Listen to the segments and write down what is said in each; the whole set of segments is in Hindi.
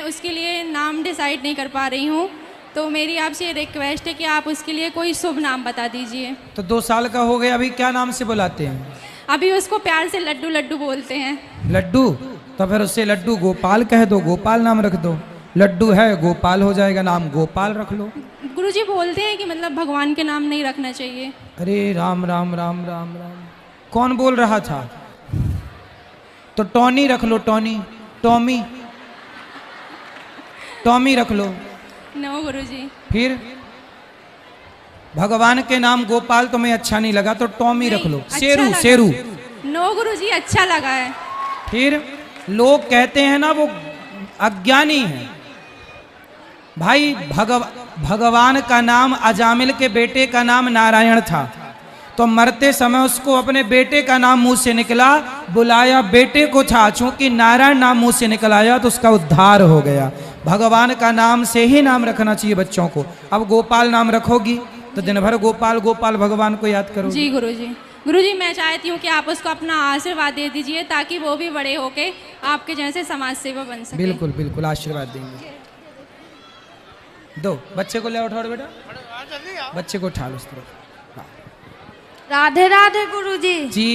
उसके लिए नाम डिसाइड नहीं कर पा रही हूँ, तो मेरी आपसे रिक्वेस्ट है कि आप उसके लिए कोई शुभ नाम बता दीजिए। तो 2 साल का हो गया, अभी क्या नाम से बुलाते हैं? अभी उसको प्यार से लड्डू लड्डू बोलते हैं। लड्डू? तो फिर उससे लड्डू गोपाल कह दो, गोपाल नाम रख दो। लड्डू है गोपाल हो जाएगा, नाम गोपाल रख लो। गुरुजी बोलते हैं कि मतलब भगवान के नाम नहीं रखना चाहिए। अरे राम राम राम राम राम, कौन बोल रहा था? तो टॉनी रख लो, टॉनी, टॉमी, टॉमी रख लो। नो गुरुजी। फिर भगवान के नाम गोपाल तुम्हें अच्छा नहीं लगा तो टॉमी रख लो, शेरू, शेरू। नो गुरुजी, अच्छा लगा है। फिर लोग कहते हैं ना वो अज्ञानी है भाई। भगवान का नाम, अजामिल के बेटे का नाम नारायण था, तो मरते समय उसको अपने बेटे का नाम मुंह से निकला, बुलाया बेटे को था, चूंकि नारायण नाम मुंह से निकल आया तो उसका उद्धार हो गया। भगवान का नाम से ही नाम रखना चाहिए बच्चों को। अब गोपाल नाम रखोगी तो दिन भर गोपाल गोपाल भगवान को याद करो। जी गुरुजी। गुरुजी, मैं चाहती हूँ कि आप उसको अपना आशीर्वाद दे दीजिए ताकि वो भी बड़े होके आपके जैसे समाज सेवा बन सके। बिल्कुल बिल्कुल, आशीर्वाद देंगे। दो बच्चे को ले उठाओ बेटा, बच्चे को उठा लो इस तरफ। राधे राधे गुरुजी। जी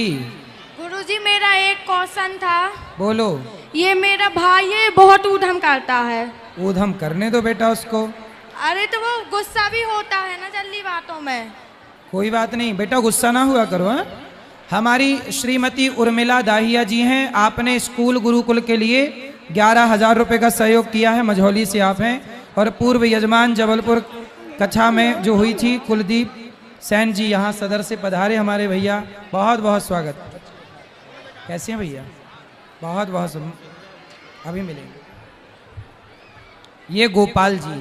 गुरुजी, मेरा एक क्वेश्चन था। बोलो। ये मेरा भाई है, बहुत ऊधम करता है। ऊधम करने दो बेटा उसको। अरे तो वो गुस्सा भी होता है ना जल्दी बातों में। कोई बात नहीं बेटा, गुस्सा ना हुआ करो। हाँ, हमारी श्रीमती उर्मिला दाहिया जी हैं, आपने स्कूल गुरुकुल के लिए 11,000 रुपये का सहयोग किया है, मझौली से आप हैं। और पूर्व यजमान जबलपुर कक्षा में जो हुई थी, कुलदीप सैन जी यहाँ सदर से पधारे हमारे भैया, बहुत बहुत स्वागत। कैसे हैं भैया? बहुत बहुत अभी मिलेंगे। ये गोपाल जी,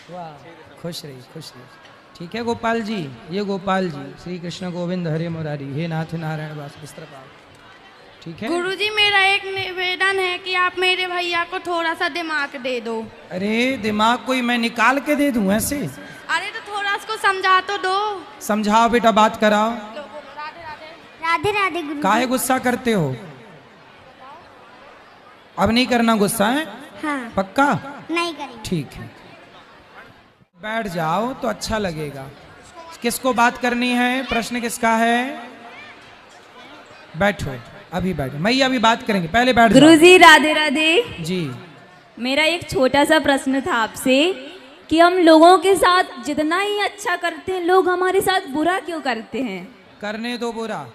वाह, खुश रही खुश रही। ठीक है गोपाल जी, ये गोपाल जी, श्री कृष्ण गोविंद हरे मुरारी, हे नाथ नारायण वास, इस तरफ आओ। ठीक है गुरुजी, मेरा एक निवेदन है कि आप मेरे भैया को थोड़ा सा दिमाग दे दो। अरे दिमाग कोई मैं निकाल के दे दूं ऐसे? अरे तो थोड़ा उसको समझा तो दो। समझाओ बेटा, बात कराओ। राधे राधे। राधे राधे गुरु। काहे गुस्सा करते हो? अब नहीं करना गुस्सा है? हाँ। पक्का? नहीं करेंगे। ठीक है, बैठ जाओ तो अच्छा लगेगा। किसको बात करनी है? प्रश्न किसका है? बैठो, अभी बैठो, मैं अभी बात करेंगे, पहले बैठ जाओ। गुरुजी राधे राधे जी। मेरा एक छोटा सा प्रश्न था आपसे कि हम लोगों के साथ जितना ही अच्छा करते हैं, लोग हमारे साथ बुरा क्यों करते हैं? करने दो बुरा,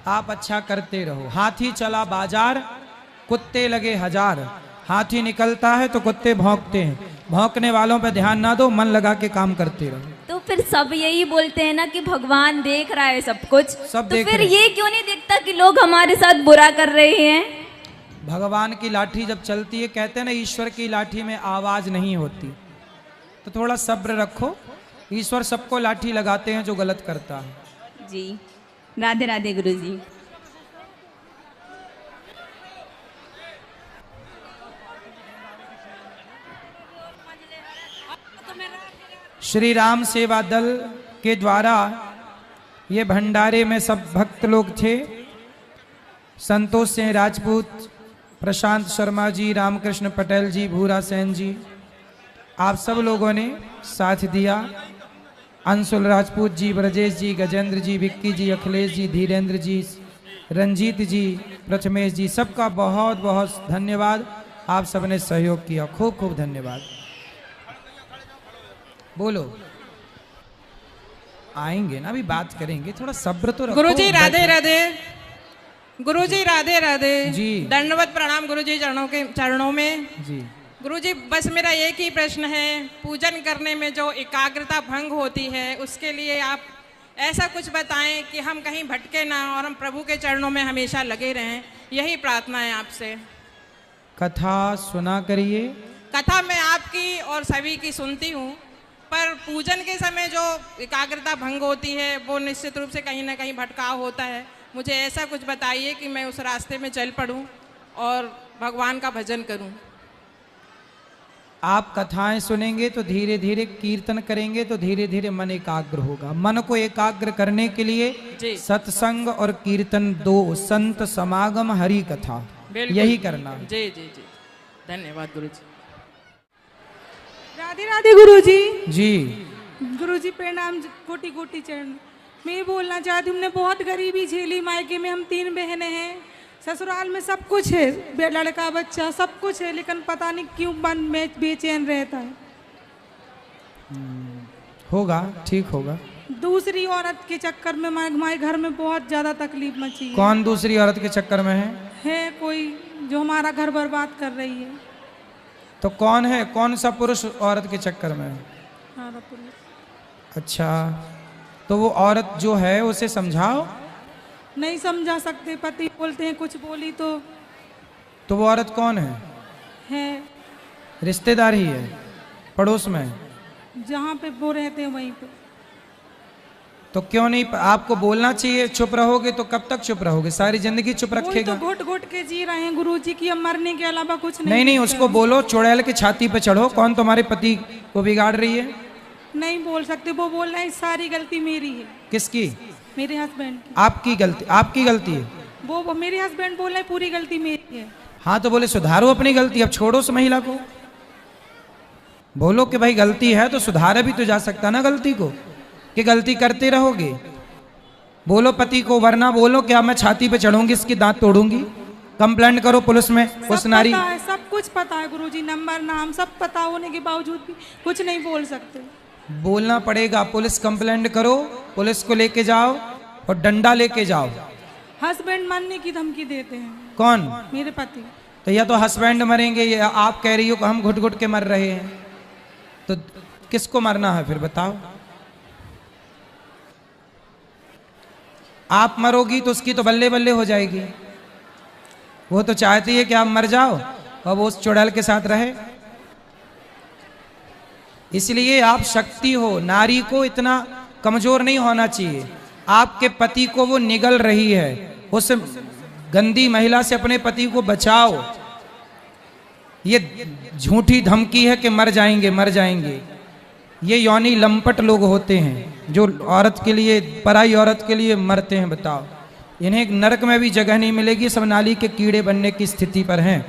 आप अच्छा करते रहो। हाथी चला बाजार, कुत्ते लगे 1000। हाथी निकलता है तो कुत्ते भौंकते हैं, भौंकने वालों पे ध्यान ना दो, मन लगा के काम करते रहो। तो फिर सब यही बोलते हैं ना कि भगवान देख रहा है सब कुछ, सब तो देख फिर रहे। ये क्यों नहीं देखता कि लोग हमारे साथ बुरा कर रहे हैं? भगवान की लाठी जब चलती है, कहते हैं ना ईश्वर की लाठी में आवाज नहीं होती, तो थोड़ा सब्र रखो। ईश्वर सबको लाठी लगाते हैं जो गलत करता है। जी राधे राधे गुरुजी। श्री राम सेवा दल के द्वारा ये भंडारे में सब भक्त लोग थे। संतोष सिंह राजपूत, प्रशांत शर्मा जी, रामकृष्ण पटेल जी, भूरा सेन जी, आप सब लोगों ने साथ दिया। अंशुल राजपूत जी, ब्रजेश जी, गजेंद्र जी, विक्की जी, अखिलेश जी, धीरेन्द्र जी, रंजीत जी, प्रथमेश जी, सबका बहुत बहुत धन्यवाद। आप सबने सहयोग किया, खूब खूब धन्यवाद। बोलो, आएंगे ना, अभी बात करेंगे, थोड़ा सब्र तो रखो। गुरुजी राधे राधे। गुरुजी राधे राधे जी। दंडवत प्रणाम गुरुजी चरणों में जी। गुरुजी, बस मेरा एक ही प्रश्न है, पूजन करने में जो एकाग्रता भंग होती है उसके लिए आप ऐसा कुछ बताएं कि हम कहीं भटके ना और हम प्रभु के चरणों में हमेशा लगे रहें, यही प्रार्थना है आपसे। कथा सुना करिए। कथा मैं आपकी और सभी की सुनती हूँ, पर पूजन के समय जो एकाग्रता भंग होती है वो निश्चित रूप से कहीं ना कहीं भटकाव होता है। मुझे ऐसा कुछ बताइए कि मैं उस रास्ते में चल पड़ूं और भगवान का भजन करूं। आप कथाएं सुनेंगे तो धीरे धीरे, कीर्तन करेंगे तो धीरे धीरे मन एकाग्र होगा। मन को एकाग्र करने के लिए सत्संग और कीर्तन, दो संत समागम, हरि कथा, यही करना है। जी जी जी। धन्यवाद गुरुजी। राधे राधे गुरुजी। जी गुरुजी प्रणाम, कोटि कोटि चरण। मैं ये बोलना चाहती हूँ, हमने बहुत गरीबी झेली। मायके में हम 3 बहनें हैं, ससुराल में सब कुछ है, लड़का बच्चा सब कुछ है, लेकिन पता नहीं क्यों मन में बेचैन रहता है। होगा, ठीक होगा। दूसरी औरत के चक्कर में हमारे घर में बहुत ज्यादा तकलीफ मची है। कौन दूसरी औरत के चक्कर में है कोई जो हमारा घर बर्बाद कर रही है। तो कौन है? कौन सा पुरुष औरत के चक्कर में है? हमारा पुरुष। अच्छा, तो वो औरत जो है उसे समझाओ। नहीं समझा सकते, पति बोलते हैं कुछ बोली तो वो औरत कौन है? रिश्तेदार ही है, पड़ोस में? जहाँ पे वो रहते हैं वहीं पे। तो क्यों नहीं? आपको बोलना चाहिए। चुप रहोगे तो कब तक चुप रहोगे? सारी जिंदगी चुप रखेगा? तो घुट घुट के जी रहे हैं गुरुजी की, हम मरने के अलावा कुछ नहीं। नहीं, उसको बोलो, चुड़ैल की छाती पे चढ़ो। कौन तुम्हारे पति को बिगाड़ रही है? नहीं बोल सकते, वो बोल रहे हैं सारी गलती मेरी है। किसकी? मेरे हस्बैंड की। आपकी गलती? आपकी गलती है? वो मेरे हस्बैंड बोल रहे हैं पूरी गलती मेरी है। हाँ तो बोले सुधारो अपनी गलती, अब छोड़ो उस महिला को। बोलो कि भाई गलती है तो सुधारा भी तो जा सकता ना गलती को, कि गलती करते रहोगे। बोलो पति को, वरना बोलो कि अब मैं छाती पे चढ़ूंगी, इसकी दांत तोड़ूंगी। कंप्लेंट करो पुलिस में। उस नारी, सब कुछ पता है गुरुजी, नंबर नाम सब पता होने के बावजूद भी कुछ नहीं बोल सकते। बोलना पड़ेगा। पुलिस कंप्लेंट करो, पुलिस को लेके जाओ और डंडा लेके जाओ। हस्बैंड मरने की धमकी देते हैं। कौन? मेरे पति। तो या तो हस्बैंड मरेंगे, या आप कह रही हो कि हम घुट घुट के मर रहे हैं। तो किसको मरना है फिर बताओ? आप मरोगी तो उसकी तो बल्ले बल्ले हो जाएगी। वो तो चाहती है कि आप मर जाओ और वो उस चुड़ैल के साथ रहे। इसलिए आप शक्ति हो, नारी को इतना कमजोर नहीं होना चाहिए। आपके पति को वो निगल रही है, उस गंदी महिला से अपने पति को बचाओ। ये झूठी धमकी है कि मर जाएंगे मर जाएंगे। ये यौनी लंपट लोग होते हैं जो औरत के लिए, पराई औरत के लिए मरते हैं। बताओ, इन्हें एक नरक में भी जगह नहीं मिलेगी। सब नाली के कीड़े बनने की स्थिति पर हैं।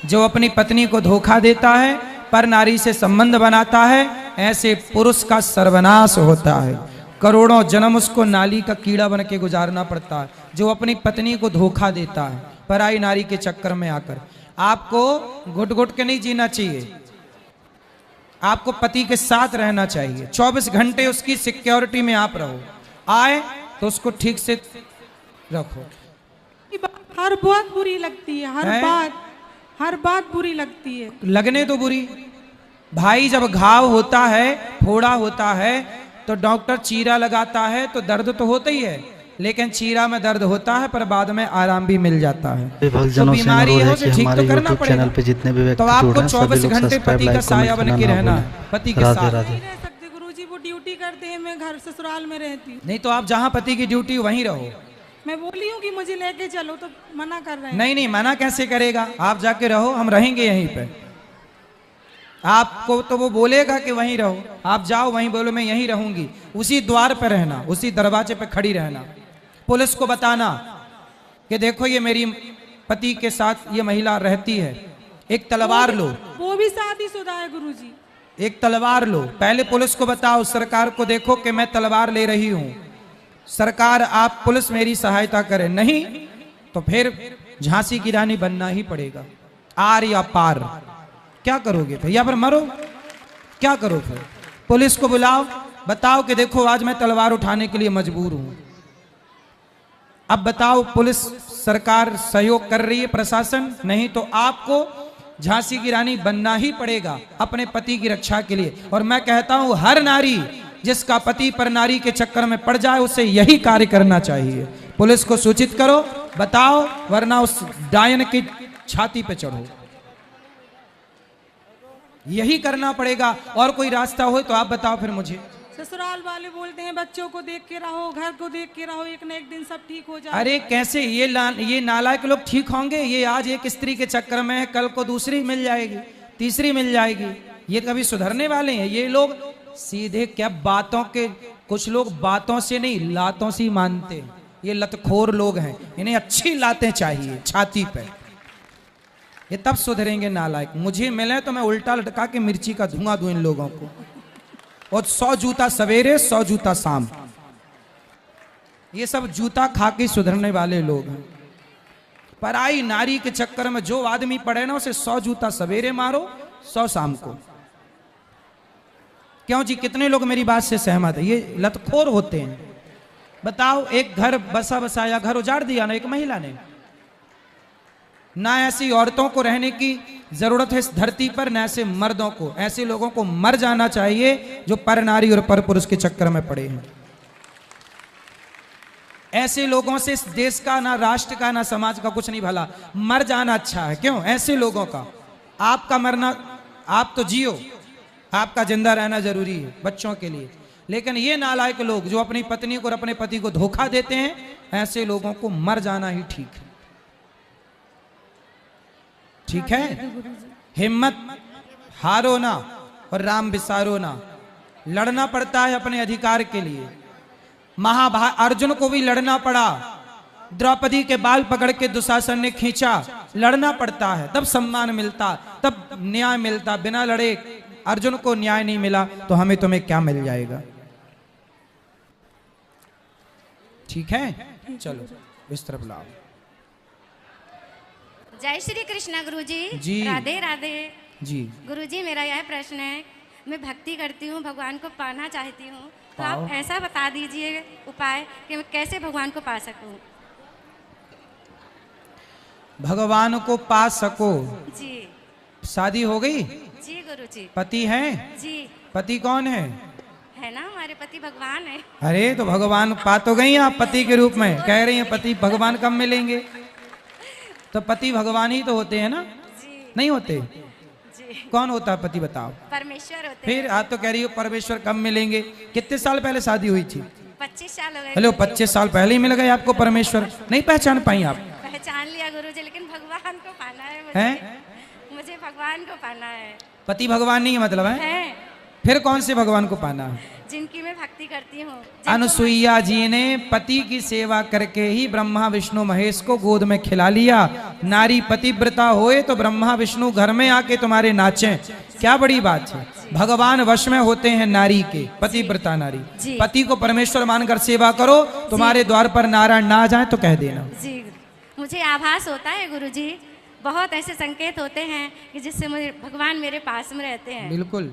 जो अपनी पत्नी को धोखा देता है, पर नारी से संबंध बनाता है, ऐसे पुरुष का सर्वनाश होता है। करोड़ों जन्म उसको नाली का कीड़ा बन के गुजारना पड़ता है, जो अपनी पत्नी को धोखा देता है पराई नारी के चक्कर में आकर। आपको घुट घुट के नहीं जीना चाहिए, आपको पति के साथ रहना चाहिए। 24 घंटे उसकी सिक्योरिटी में आप रहो। आए तो उसको ठीक से रखो। हर बात बुरी लगती है, हर बात बुरी लगती है। लगने तो बुरी। भाई जब घाव होता है, फोड़ा होता है, तो डॉक्टर चीरा लगाता है तो दर्द तो होता ही है, लेकिन चीरा में दर्द होता है पर बाद में आराम भी मिल जाता है। तो बीमारी है उसे ठीक तो करना पड़ेगा। पे जितने भी व्यक्ति तो आपको 24 घंटे पति का साया बन के रहना है, पति के साथ। नहीं रह सकते गुरुजी, वो ड्यूटी करते हैं, मैं घर ससुराल में रहती हूँ। नहीं तो आप जहाँ पति की ड्यूटी वहीं रहो। मैं बोली हूँ कि मुझे लेके चलो, तो मना कर रहे हैं। नहीं, मना कैसे करेगा? आप जाके रहो, हम रहेंगे यहीं पे। आपको तो वो बोलेगा कि वहीं रहो, आप जाओ वहीं, बोलो मैं यहीं रहूंगी। उसी द्वार पे रहना, उसी दरवाजे पे खड़ी रहना। पुलिस को बताना कि देखो ये मेरी पति के साथ ये महिला रहती है। एक तलवार लो। वो भी शादीशुदा है गुरुजी। एक तलवार लो, पहले पुलिस को बताओ, सरकार को देखो कि मैं तलवार ले रही हूं, सरकार आप पुलिस मेरी सहायता करे। नहीं तो फिर झांसी की रानी बनना ही पड़ेगा। आर या पार, क्या करोगे फिर? या फिर मरो, क्या करो फिर? पुलिस को बुलाओ, बताओ कि देखो आज मैं तलवार उठाने के लिए मजबूर हूं। अब बताओ, पुलिस सरकार सहयोग कर रही है, प्रशासन नहीं, तो आपको झांसी की रानी बनना ही पड़ेगा अपने पति की रक्षा के लिए। और मैं कहता हूं हर नारी जिसका पति पर नारी के चक्कर में पड़ जाए उसे यही कार्य करना चाहिए। पुलिस को सूचित करो, बताओ, वरना उस डायन की छाती पे चढ़ो। यही करना पड़ेगा। और कोई रास्ता हो तो आप बताओ फिर मुझे। ससुराल वाले बोलते हैं बच्चों को देख के रहो, घर को देख के रहो, एक न एक दिन सब ठीक हो जाए। अरे कैसे ये नालायक लोग ठीक होंगे? ये आज एक स्त्री के चक्कर में है, कल को दूसरी मिल जाएगी, तीसरी मिल जाएगी। ये कभी सुधरने वाले हैं? ये लोग सीधे क्या बातों के, कुछ लोग बातों से नहीं लातों से ही मानते हैं। ये लतखोर लोग हैं, इन्हें अच्छी लातें चाहिए छाती पे। ये तब सुधरेंगे नालायक। मुझे मिले तो मैं उल्टा लटका के मिर्ची का धुआं दूं इन लोगों को, और 100 जूता सवेरे 100 जूता शाम। ये सब जूता खा के सुधरने वाले लोग हैं। पराई नारी के चक्कर में जो आदमी पड़े ना, उसे 100 जूता सवेरे मारो 100 शाम को। क्यों जी, कितने लोग मेरी बात से सहमत है? ये लतखोर होते हैं। बताओ, एक घर बसा बसाया घर उजाड़ दिया ना एक महिला ने। ना ऐसी औरतों को रहने की जरूरत है इस धरती पर, ना ऐसे मर्दों को। ऐसे लोगों को मर जाना चाहिए जो पर नारी और पर पुरुष के चक्कर में पड़े हैं। ऐसे लोगों से इस देश का, ना राष्ट्र का, ना समाज का कुछ नहीं भला। मर जाना अच्छा है। क्यों? ऐसे लोगों का। आपका मरना, आप तो जियो, आपका जिंदा रहना जरूरी है बच्चों के लिए। लेकिन ये नालायक लोग जो अपनी पत्नी को और अपने पति को धोखा देते हैं, ऐसे लोगों को मर जाना ही ठीक है। ठीक है? हिम्मत हारो ना और राम विसारो ना। लड़ना पड़ता है अपने अधिकार के लिए। अर्जुन को भी लड़ना पड़ा। द्रौपदी के बाल पकड़ के दुशासन ने खींचा। लड़ना पड़ता है, तब सम्मान मिलता, तब न्याय मिलता। बिना लड़े अर्जुन को न्याय नहीं मिला तो हमें तुम्हें क्या मिल जाएगा? ठीक है, चलो इस तरफ लाओ। जय श्री कृष्णा गुरुजी। जी। राधे राधे जी। गुरुजी, मेरा यह प्रश्न है, मैं भक्ति करती हूँ, भगवान को पाना चाहती हूँ, तो पाओ। आप ऐसा बता दीजिए उपाय कि मैं कैसे भगवान को पा सकूँ। भगवान को पा सको। जी। शादी हो गई? जी गुरुजी। पति है? जी। पति कौन है? है ना, हमारे पति भगवान है। अरे तो भगवान पा तो गई आप पति के रूप में। कह रही हैं पति भगवान कब मिलेंगे? तो पति भगवान ही तो होते हैं ना? जी। नहीं होते? जी। कौन होता है पति बताओ? परमेश्वर होते फिर आज तो कह रही हो परमेश्वर कब मिलेंगे। कितने साल पहले शादी हुई थी? 25 साल हो गए। हेलो, 25 साल पहले ही मिल गए आपको परमेश्वर? नहीं पहचान पाई आप? पहचान लिया गुरुजी, लेकिन भगवान को पाना है हैं? मुझे भगवान को पाना है। पति भगवान नहीं है मतलब है? फिर कौन से भगवान को पाना है? जिनकी मैं भक्ति करती हूँ। अनुसुईया जी ने पति की सेवा करके ही ब्रह्मा विष्णु महेश को गोद में खिला लिया। नारी पतिव्रता होए तो ब्रह्मा विष्णु घर में आके तुम्हारे नाचें, क्या बड़ी बात है। भगवान वश में होते हैं नारी के, पतिव्रता नारी। पति को परमेश्वर मानकर सेवा करो, तुम्हारे द्वार पर नारायण ना जाए तो कह देना। जी, मुझे आभास होता है गुरुजी, बहुत ऐसे संकेत होते हैं कि जिससे मुझे भगवान मेरे पास में रहते हैं। बिल्कुल,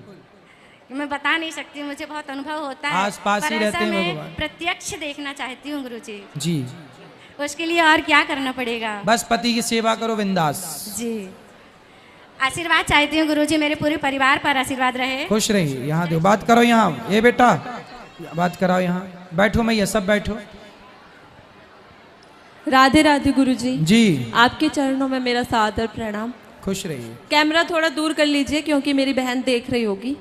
मैं बता नहीं सकती, मुझे बहुत अनुभव होता है। आस पास ही रहते हैं मैं भगवान। प्रत्यक्ष देखना चाहती हूँ गुरुजी। जी। उसके लिए और क्या करना पड़ेगा? बस पति की सेवा करो बिंदास। जी। आशीर्वाद चाहती हूँ गुरुजी, मेरे पूरे परिवार पर आशीर्वाद रहे। खुश रहिए। यहाँ दो बात करो, यहाँ ये बेटा बात कराओ, यहाँ बैठो, मैं ये सब बैठो। राधे राधे गुरुजी। जी। आपके चरणों में मेरा सादर प्रणाम। खुश रहिए। कैमरा थोड़ा दूर कर लीजिए क्योंकि मेरी बहन देख रही होगी।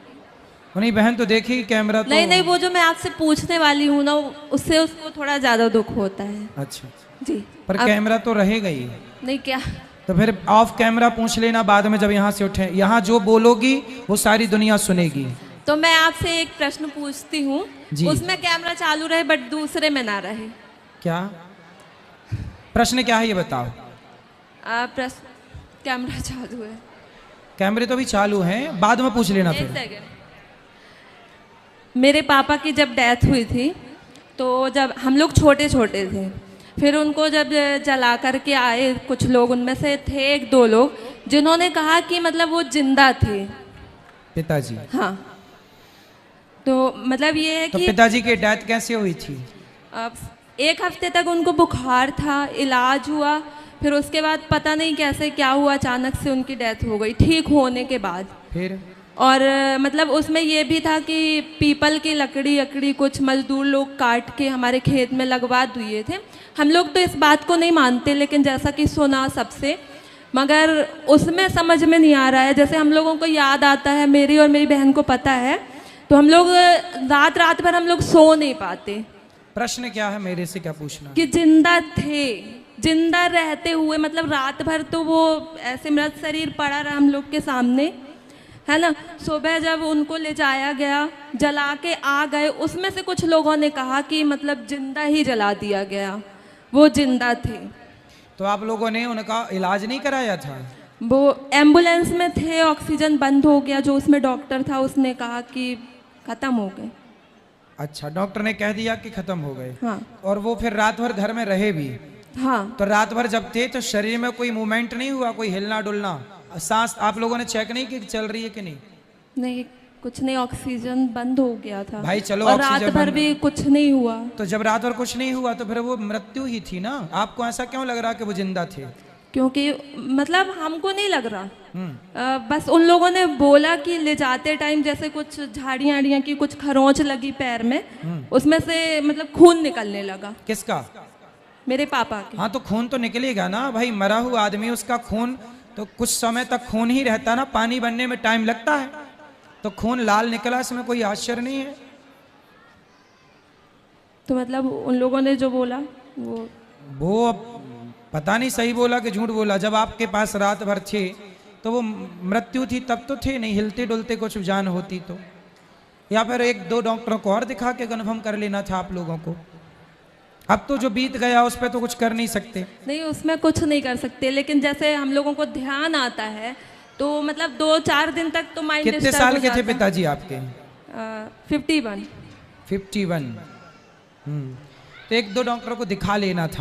नहीं बहन तो देखेगी कैमरा तो। नहीं, वो जो मैं आपसे पूछने वाली हूँ ना, उससे उसको थोड़ा ज्यादा दुख होता है। अच्छा जी। पर कैमरा तो रहेगा ही। नहीं क्या? तो फिर ऑफ कैमरा पूछ लेना बाद में जब यहाँ से उठे। यहाँ जो बोलोगी वो सारी दुनिया सुनेगी। तो मैं आपसे एक प्रश्न पूछती हूँ, उसमें कैमरा चालू रहे बट दूसरे में ना रहे। क्या प्रश्न क्या है ये बताओ? प्रश्न कैमरा चालू है। कैमरे तो भी चालू हैं, बाद में पूछ लेना। एक फिर सेकंड। मेरे पापा की जब डेथ हुई थी तो जब हम लोग छोटे छोटे थे, फिर उनको जब जला करके आए कुछ लोग, उनमें से थे 1-2 लोग जिन्होंने कहा कि मतलब वो जिंदा थे। पिताजी? हाँ। तो मतलब ये है तो कि पिताजी की डेथ कैसे हुई थी? अब 1 हफ्ते तक उनको बुखार था, इलाज हुआ, फिर उसके बाद पता नहीं कैसे क्या हुआ, अचानक से उनकी डेथ हो गई ठीक होने के बाद। फिर और मतलब उसमें ये भी था कि पीपल की लकड़ी कुछ मजदूर लोग काट के हमारे खेत में लगवा दिए थे। हम लोग तो इस बात को नहीं मानते, लेकिन जैसा कि सुना सबसे, मगर उसमें समझ में नहीं आ रहा है। जैसे हम लोगों को याद आता है, मेरी और मेरी बहन को पता है, तो हम लोग रात भर हम लोग सो नहीं पाते। प्रश्न क्या है मेरे से, क्या पूछना? कि जिंदा थे, जिंदा रहते हुए, मतलब रात भर तो वो ऐसे मृत शरीर पड़ा रहा हम लोग के सामने, है ना। सुबह जब उनको ले जाया गया, जला के आ गए, उसमें से कुछ लोगों ने कहा कि मतलब जिंदा ही जला दिया गया, वो जिंदा थे। तो आप लोगों ने उनका इलाज नहीं कराया था? वो एम्बुलेंस में थे, ऑक्सीजन बंद हो गया, जो उसमें डॉक्टर था उसने कहा कि ख़त्म हो गए। अच्छा, डॉक्टर ने कह दिया कि खत्म हो गए। हाँ और वो फिर रात भर घर में रहे भी? हाँ। तो रात भर जब थे तो शरीर में कोई मूवमेंट नहीं हुआ, कोई हिलना डुलना, सांस आप लोगों ने चेक नहीं की चल रही है कि नहीं? नहीं, कुछ नहीं, ऑक्सीजन बंद हो गया था भाई चलो, और रात ऑक्सीजन भर बंद- भी कुछ नहीं हुआ। तो जब रात भर कुछ नहीं हुआ तो फिर वो मृत्यु ही थी ना? आपको ऐसा क्यों लग रहा कि वो जिंदा थे? क्योंकि मतलब हमको नहीं लग रहा, बस उन लोगों ने बोला कि ले जाते टाइम जैसे कुछ झाड़ियाँ आड़ियाँ की कुछ खरोंच लगी पैर में, उसमें से मतलब खून निकलने लगा। किसका? मेरे पापा के। हाँ तो खून तो निकलेगा ना भाई, मरा हुआ आदमी उसका खून तो कुछ समय तक खून ही रहता ना, पानी बनने में टाइम लगता है, तो खून लाल निकला, इसमें कोई आश्चर्य नहीं है। तो मतलब उन लोगों ने जो बोला वो अब पता नहीं सही बोला कि झूठ बोला। जब आपके पास रात भर थे तो वो मृत्यु थी तब तो थे नहीं, हिलते डुलते कुछ जान होती तो, या फिर एक दो डॉक्टरों को और दिखा के कन्फर्म कर लेना था आप लोगों को। अब तो जो बीत गया उस पर तो कुछ कर नहीं सकते। नहीं, उसमें कुछ नहीं कर सकते, लेकिन जैसे हम लोगों को ध्यान आता है तो मतलब 2-4 दिन तक तो माइंड कितने डिस्टर्ब साल हो के थे जाता है। पिताजी आपके? 51। 51। तो एक दो डॉक्टरों को दिखा लेना था।